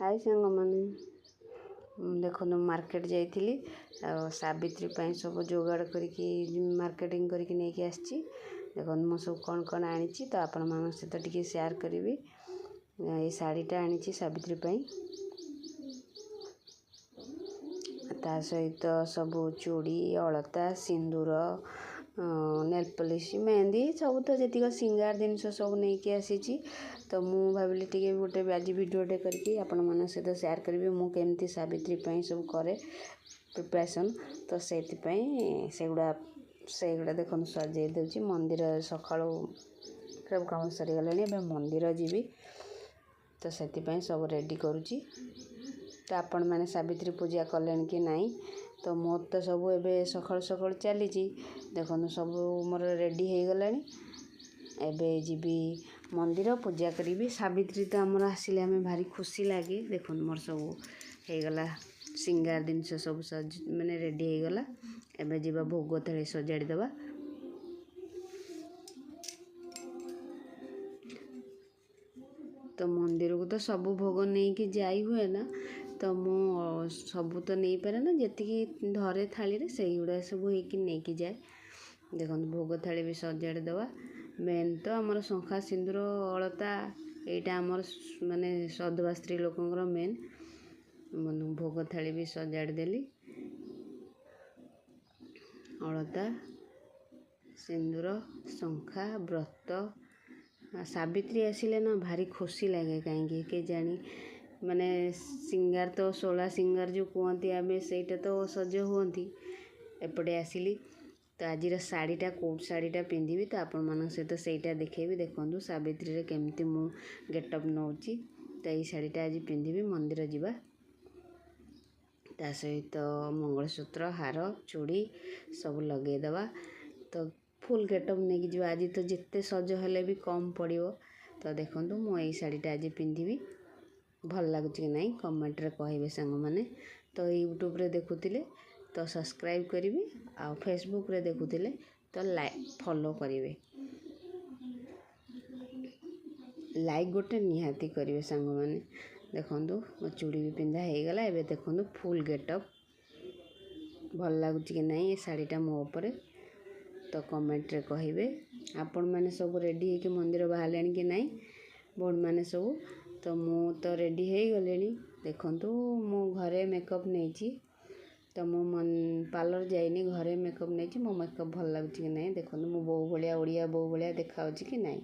हाय सांग मैंने देखो मार्केट जाइली सावित्री सब जोगाड़ करके मार्केटिंग करके नहीं आसी देखो मु सब कौन कौन आनी तो आपण मान सहित टी शेयर करी ये शाढ़ीटा आनी सावित्री ता सहित सब चूड़ी अलता सिंदूर नेल पॉलिश मेहंदी सब तो जी सिंगार जिनस सब नहीं आसी तो मु भाविली टे गोटे आज भिडियोटे करके आपण मान सहित शेयर करी मुझे सावित्री सब करे प्रिपरेशन तो से गुड़ा देखो सजे दूसरी मंदिर सका सब कम सरीगला मंदिर जीवी तो से सब रेडी करुच्ची तो आपण मैंने सावित्री पूजा कले कि नहीं तो मोर तो सब एवं सका सका चली देखो सब मोर रेडी हो गला एवं जीवी मंदिर पूजा करी सावित्री तो आमर आसिले आम भारी खुशी लगे देखो मोर सब हो गला सिंगार जिनस सब सज मैंने रेडी हो गला एवं जीवा भोग थली सजाड़ी दबा तो मंदिर को तो सब भोग नहीं कि जाई हुए ना तो मु सब तो नहीं पारे ना जी धरे थाली से गुड़ा सब हो जाए देखो भोग थाली भी सजाड़ी दवा मेन तो आमर शंखा सिंदूर अलता यहाँ आमर माने सधवा स्त्री लोकंर मेन भोग थाली भी सजाड़ी देली अलता सिंदूर शंखा व्रत सावित्री आसिले ना भारी खुशी लगे कहीं के जानी माने सिंगार तो 16 सिंगार जो कहती आम सेटा तो सज हुंती एपटे आसिली तो आज शाढ़ीटा कोट शाढ़ीटा पिंधि तो आपण मान सहित सहीटा देखेबी देखो सावित्री केमती मु गेटअप नौची तो ये शाढ़ीटा आज पिंधि मंदिर जावा ता सहित मंगलसूत्र हार चूड़ी सब लगेदवा तो फुल गेटअप नहीं कि आज तो जिते सज हेले भी कम पड़ो तो देखो मु ये शाढ़ीटा आज पिंधि भल लगुच कि नहीं कमेंट रे कहिबे सांग माने तो यूट्यूब रे देखुतिले तो सब्सक्राइब करी आ फेसबुक रे देखुतिले तो लाइक फॉलो करिवे लाइक गोटे निहाती करिवे सांग माने देखो मो चूड़ी भी पिंधा हो गला एबे देखो फुल गेटअप भल लगुच कि नहीं ये शाढ़ीटा मो ऊपर तो कमेंट रे कहिबे आपण माने सब रेडी होके मंदिर बाहर कि नहीं बोर्ड माने सब तो मु तो रेडी हो गले देखु मु घरे मेकअप नहीं तो मु पार्लर जाइनी घरे मेकअप नहीं मो मेकअप भल लगुच कि नहीं देखो मु बो भाया ओडिया बो भाया देखा कि नहीं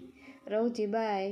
रोची बाय।